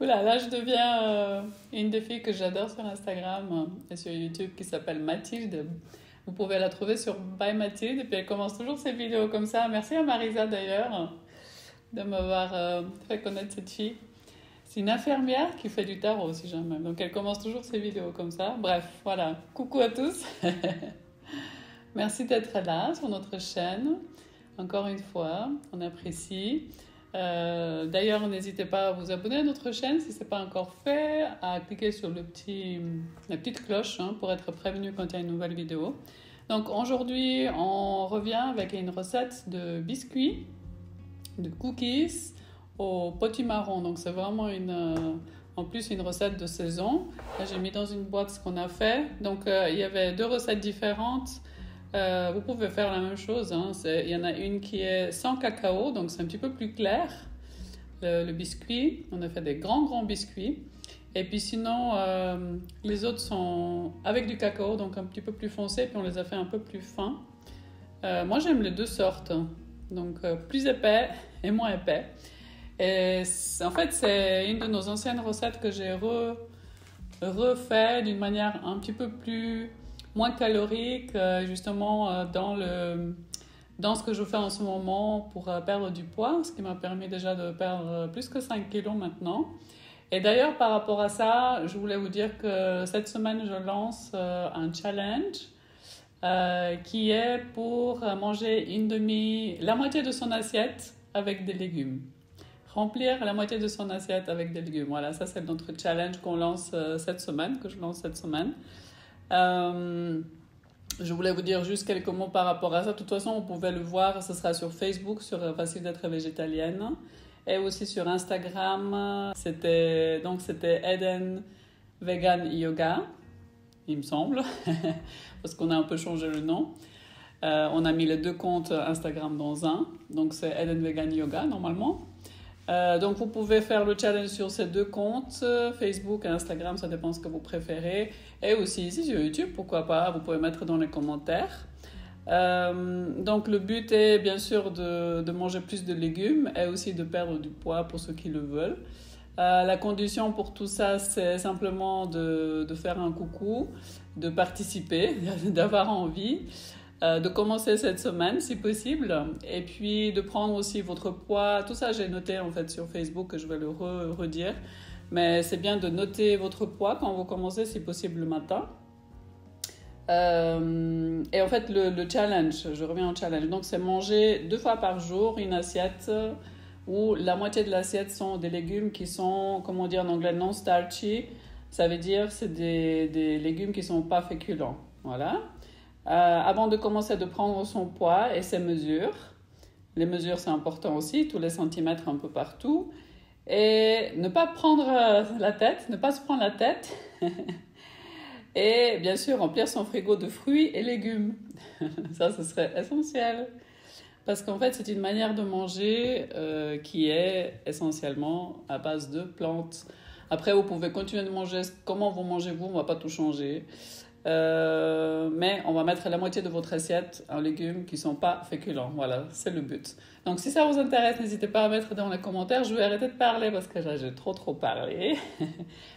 Oula, là je deviens une des filles que j'adore sur Instagram et sur YouTube qui s'appelle Mathilde. Vous pouvez la trouver sur By Mathilde et puis elle commence toujours ses vidéos comme ça. Merci à Marisa d'ailleurs de m'avoir fait connaître cette fille. C'est une infirmière qui fait du tarot aussi jamais. Donc elle commence toujours ses vidéos comme ça. Bref, voilà. Coucou à tous. Merci d'être là sur notre chaîne. Encore une fois, on apprécie. D'ailleurs, n'hésitez pas à vous abonner à notre chaîne si ce n'est pas encore fait, à cliquer sur la petite cloche pour être prévenu quand il y a une nouvelle vidéo. Donc aujourd'hui, on revient avec une recette de biscuits, de cookies au potimarron. Donc c'est vraiment en plus une recette de saison. Là, j'ai mis dans une boîte ce qu'on a fait. Donc il y avait deux recettes différentes. Vous pouvez faire la même chose. Il y en a une qui est sans cacao, donc c'est un petit peu plus clair, le biscuit. On a fait des grands biscuits. Et puis sinon, les autres sont avec du cacao, donc un petit peu plus foncé, puis on les a fait un peu plus fins. Moi, j'aime les deux sortes, donc plus épais et moins épais. Et en fait, c'est une de nos anciennes recettes que j'ai refait d'une manière un petit peu moins calorique, justement dans ce que je fais en ce moment pour perdre du poids, ce qui m'a permis déjà de perdre plus que 5 kilos maintenant. Et d'ailleurs, par rapport à ça, je voulais vous dire que cette semaine, je lance un challenge qui est pour manger la moitié de son assiette avec des légumes. Remplir la moitié de son assiette avec des légumes. Voilà, ça c'est notre challenge qu'on lance cette semaine, que je lance cette semaine. Je voulais vous dire juste quelques mots par rapport à ça. De toute façon, vous pouvez le voir, ce sera sur Facebook, sur Facile d'être végétalienne, et aussi sur Instagram. C'était Eden Vegan Yoga, il me semble, parce qu'on a un peu changé le nom. On a mis les deux comptes Instagram dans un, donc c'est Eden Vegan Yoga normalement. Donc vous pouvez faire le challenge sur ces deux comptes, Facebook et Instagram, ça dépend ce que vous préférez. Et aussi ici sur YouTube, pourquoi pas, vous pouvez mettre dans les commentaires. Donc le but est bien sûr de manger plus de légumes et aussi de perdre du poids pour ceux qui le veulent. La condition pour tout ça, c'est simplement de faire un coucou, de participer, d'avoir envie. De commencer cette semaine si possible et puis de prendre aussi votre poids. Tout ça j'ai noté en fait sur Facebook, que je vais le redire, mais c'est bien de noter votre poids quand vous commencez si possible le matin. Et en fait le challenge, je reviens au challenge, donc c'est manger 2 fois par jour une assiette où la moitié de l'assiette sont des légumes qui sont, comment dire en anglais, non starchy. Ça veut dire c'est des légumes qui sont pas féculents, voilà. Avant de commencer de prendre son poids et ses mesures. Les mesures, c'est important aussi, tous les centimètres un peu partout. Et ne pas prendre la tête, ne pas se prendre la tête. Et bien sûr, remplir son frigo de fruits et légumes. Ça, ce serait essentiel. Parce qu'en fait, c'est une manière de manger qui est essentiellement à base de plantes. Après, vous pouvez continuer de manger comment vous mangez vous, on ne va pas tout changer. Mais on va mettre la moitié de votre assiette en légumes qui ne sont pas féculents. Voilà, c'est le but. Donc si ça vous intéresse, n'hésitez pas à mettre dans les commentaires. Je vais arrêter de parler parce que là j'ai trop parlé.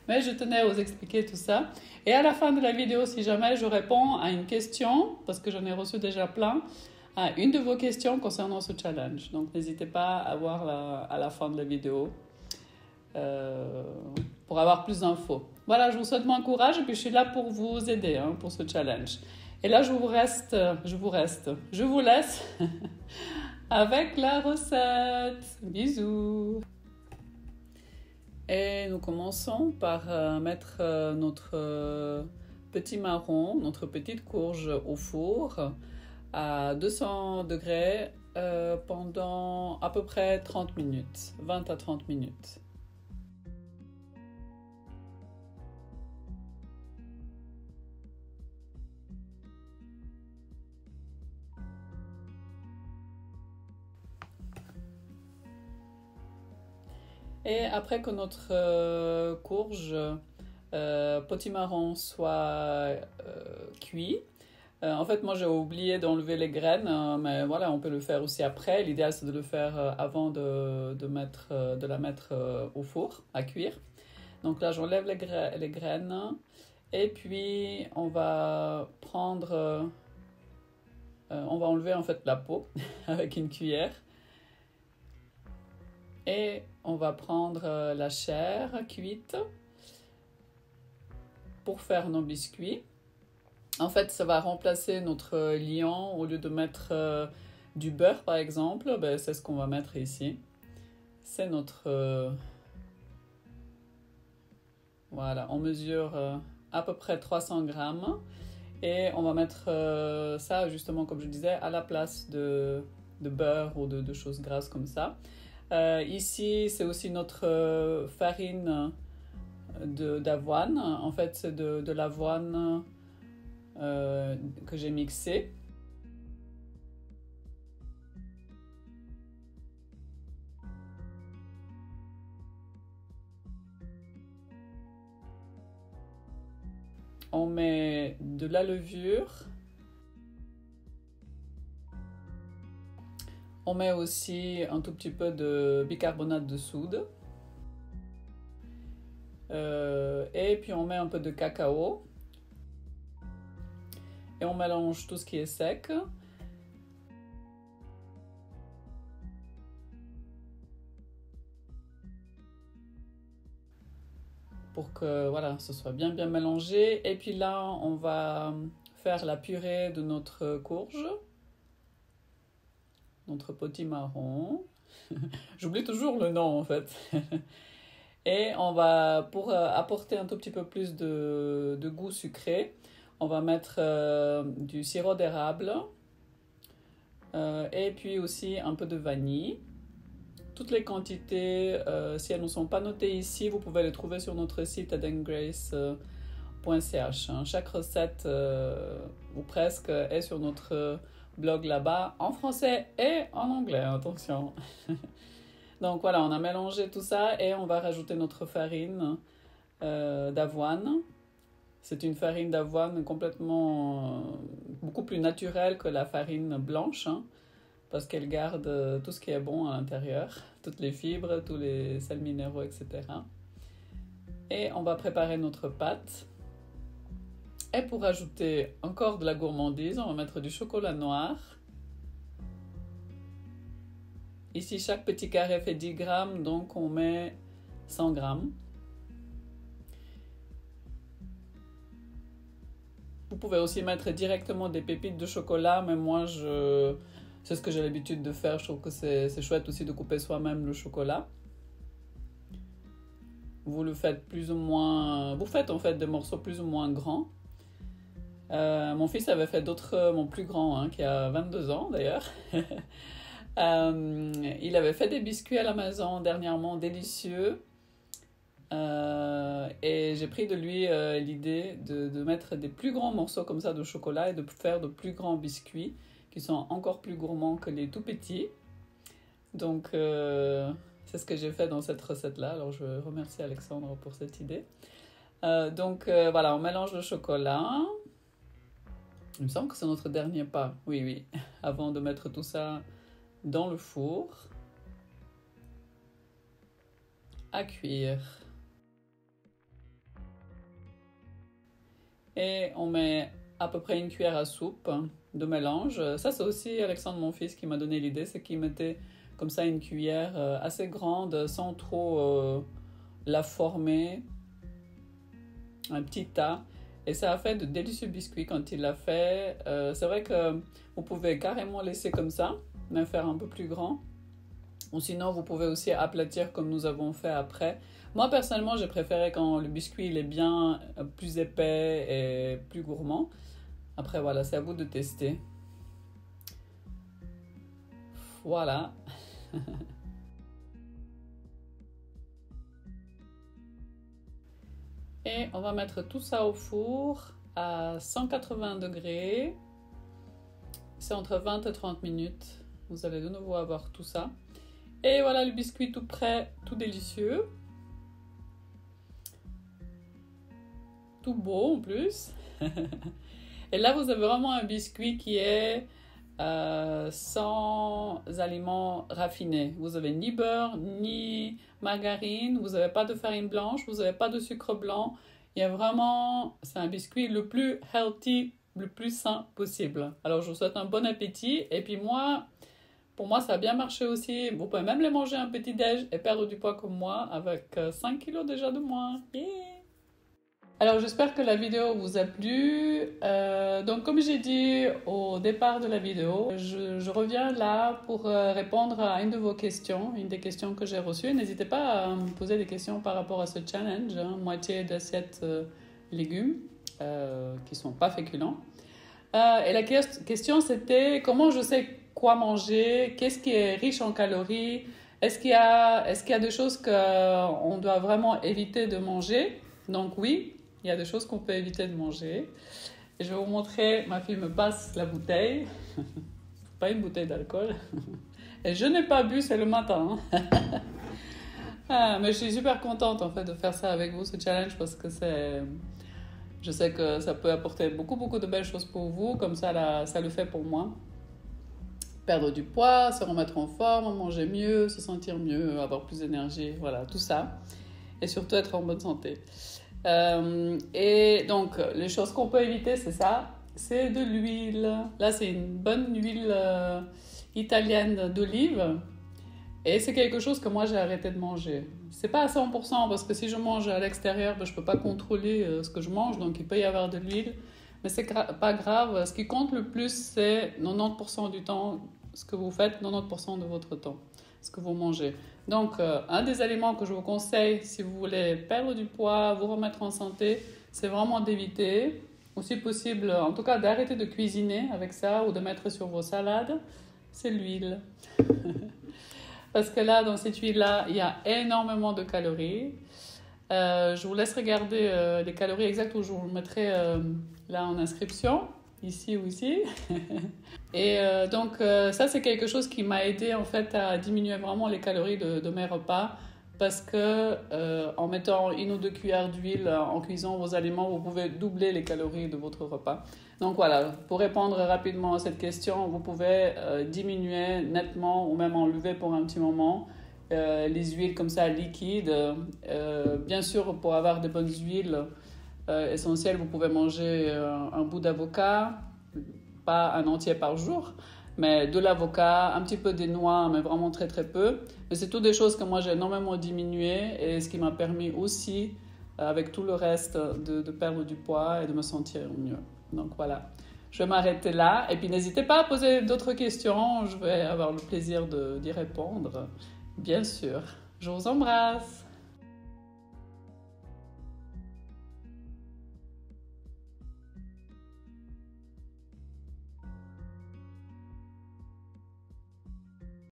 Mais je tenais à vous expliquer tout ça. Et à la fin de la vidéo, si jamais je réponds à une question, parce que j'en ai reçu déjà plein, à une de vos questions concernant ce challenge. Donc n'hésitez pas à voir à la fin de la vidéo pour avoir plus d'infos. Voilà, je vous souhaite bon courage et puis je suis là pour vous aider pour ce challenge. Et là, je vous laisse avec la recette. Bisous. Et nous commençons par mettre notre petit marron, notre petite courge au four à 200 degrés pendant à peu près 30 minutes, 20 à 30 minutes. Et après que notre courge potimarron soit cuit, En fait, moi j'ai oublié d'enlever les graines, mais voilà, on peut le faire aussi après. L'idéal c'est de le faire avant de la mettre au four à cuire. Donc là, j'enlève les graines et puis on va enlever en fait la peau avec une cuillère et on va prendre la chair cuite pour faire nos biscuits. En fait, ça va remplacer notre liant. Au lieu de mettre du beurre par exemple, ben, c'est ce qu'on va mettre ici. C'est notre... voilà, on mesure à peu près 300 grammes. Et on va mettre ça, justement, comme je disais, à la place de beurre ou de choses grasses comme ça. Ici, c'est aussi notre farine d'avoine. En fait, c'est de l'avoine que j'ai mixée. On met de la levure. On met aussi un tout petit peu de bicarbonate de soude. Et puis on met un peu de cacao. Et on mélange tout ce qui est sec. Pour que voilà, ce soit bien mélangé. Et puis là, on va faire la purée de notre courge, notre potimarron. J'oublie toujours le nom en fait. Et on va, pour apporter un tout petit peu plus de goût sucré, on va mettre du sirop d'érable et puis aussi un peu de vanille. Toutes les quantités, si elles ne sont pas notées ici, vous pouvez les trouver sur notre site edengrace.ch. Chaque recette, ou presque, est sur notre blog là-bas, en français et en anglais, attention. Donc voilà, on a mélangé tout ça et on va rajouter notre farine d'avoine. C'est une farine d'avoine complètement, beaucoup plus naturelle que la farine blanche, hein, parce qu'elle garde tout ce qui est bon à l'intérieur, toutes les fibres, tous les sels minéraux, etc. Et on va préparer notre pâte. Et pour ajouter encore de la gourmandise, on va mettre du chocolat noir. Ici, chaque petit carré fait 10 grammes, donc on met 100 grammes. Vous pouvez aussi mettre directement des pépites de chocolat, mais moi, c'est ce que j'ai l'habitude de faire. Je trouve que c'est chouette aussi de couper soi-même le chocolat. Vous le faites plus ou moins... Vous faites en fait des morceaux plus ou moins grands. Mon fils avait fait mon plus grand, hein, qui a 22 ans d'ailleurs. Il avait fait des biscuits à la maison dernièrement, délicieux. Et j'ai pris de lui l'idée de mettre des plus grands morceaux comme ça de chocolat et de faire de plus grands biscuits qui sont encore plus gourmands que les tout petits. Donc c'est ce que j'ai fait dans cette recette-là. Alors je remercie Alexandre pour cette idée. Donc voilà, on mélange le chocolat. Il me semble que c'est notre dernier pas. Oui, oui. Avant de mettre tout ça dans le four à cuire. Et on met à peu près une cuillère à soupe de mélange. Ça, c'est aussi Alexandre, mon fils, qui m'a donné l'idée. C'est qu'il mettait comme ça une cuillère assez grande, sans trop la former. Un petit tas. Et ça a fait de délicieux biscuits quand il l'a fait. C'est vrai que vous pouvez carrément laisser comme ça, mais faire un peu plus grand. Ou sinon, vous pouvez aussi aplatir comme nous avons fait après. Moi, personnellement, j'ai préféré quand le biscuit il est bien plus épais et plus gourmand. Après, voilà, c'est à vous de tester. Voilà. Et on va mettre tout ça au four à 180 degrés. C'est entre 20 et 30 minutes. Vous allez de nouveau avoir tout ça. Et voilà le biscuit tout prêt, tout délicieux. Tout beau en plus. Et là, vous avez vraiment un biscuit qui est sans aliments raffinés. Vous avez ni beurre, ni margarine, vous n'avez pas de farine blanche, vous n'avez pas de sucre blanc. Il y a vraiment, c'est un biscuit le plus healthy, le plus sain possible. Alors, je vous souhaite un bon appétit. Et puis moi, pour moi, ça a bien marché aussi. Vous pouvez même les manger un petit déj et perdre du poids comme moi avec 5 kilos déjà de moins. Yeah. Alors, j'espère que la vidéo vous a plu. Donc, comme j'ai dit au départ de la vidéo, je reviens là pour répondre à une de vos questions, une des questions que j'ai reçues. N'hésitez pas à me poser des questions par rapport à ce challenge, hein, moitié d'assiette légumes qui ne sont pas féculents. Et la question, c'était comment je sais quoi manger, qu'est-ce qui est riche en calories, est-ce qu'il y a des choses qu'on doit vraiment éviter de manger? Donc oui. Il y a des choses qu'on peut éviter de manger. Et je vais vous montrer, ma fille me passe la bouteille. Pas une bouteille d'alcool. Et je n'ai pas bu, c'est le matin. Mais je suis super contente en fait de faire ça avec vous, ce challenge, parce que je sais que ça peut apporter beaucoup de belles choses pour vous. Comme ça, ça le fait pour moi. Perdre du poids, se remettre en forme, manger mieux, se sentir mieux, avoir plus d'énergie. Voilà, tout ça. Et surtout être en bonne santé. Et donc, les choses qu'on peut éviter, c'est ça, c'est de l'huile. Là, c'est une bonne huile italienne d'olive. Et c'est quelque chose que moi, j'ai arrêté de manger. C'est pas à 100% parce que si je mange à l'extérieur, ben, je peux pas contrôler ce que je mange. Donc, il peut y avoir de l'huile. Mais c'est pas grave. Ce qui compte le plus, c'est 90% du temps, ce que vous faites, 90% de votre temps, ce que vous mangez. Donc, un des aliments que je vous conseille si vous voulez perdre du poids, vous remettre en santé, c'est vraiment d'éviter, aussi possible, en tout cas d'arrêter de cuisiner avec ça ou de mettre sur vos salades, c'est l'huile. Parce que là, dans cette huile-là, il y a énormément de calories. Je vous laisse regarder les calories exactes où je vous le mettrai là en inscription. Ici ou ici. Et donc, ça, c'est quelque chose qui m'a aidé en fait à diminuer vraiment les calories de mes repas parce que en mettant 1 ou 2 cuillères d'huile en cuisant vos aliments, vous pouvez doubler les calories de votre repas. Donc voilà, pour répondre rapidement à cette question, vous pouvez diminuer nettement ou même enlever pour un petit moment les huiles comme ça liquides. Bien sûr, pour avoir de bonnes huiles, essentiel, vous pouvez manger un bout d'avocat, pas un entier par jour, mais de l'avocat, un petit peu des noix, mais vraiment très peu. Mais c'est toutes des choses que moi j'ai énormément diminué et ce qui m'a permis aussi, avec tout le reste, de perdre du poids et de me sentir mieux. Donc voilà, je vais m'arrêter là et puis n'hésitez pas à poser d'autres questions, je vais avoir le plaisir d'y répondre, bien sûr. Je vous embrasse.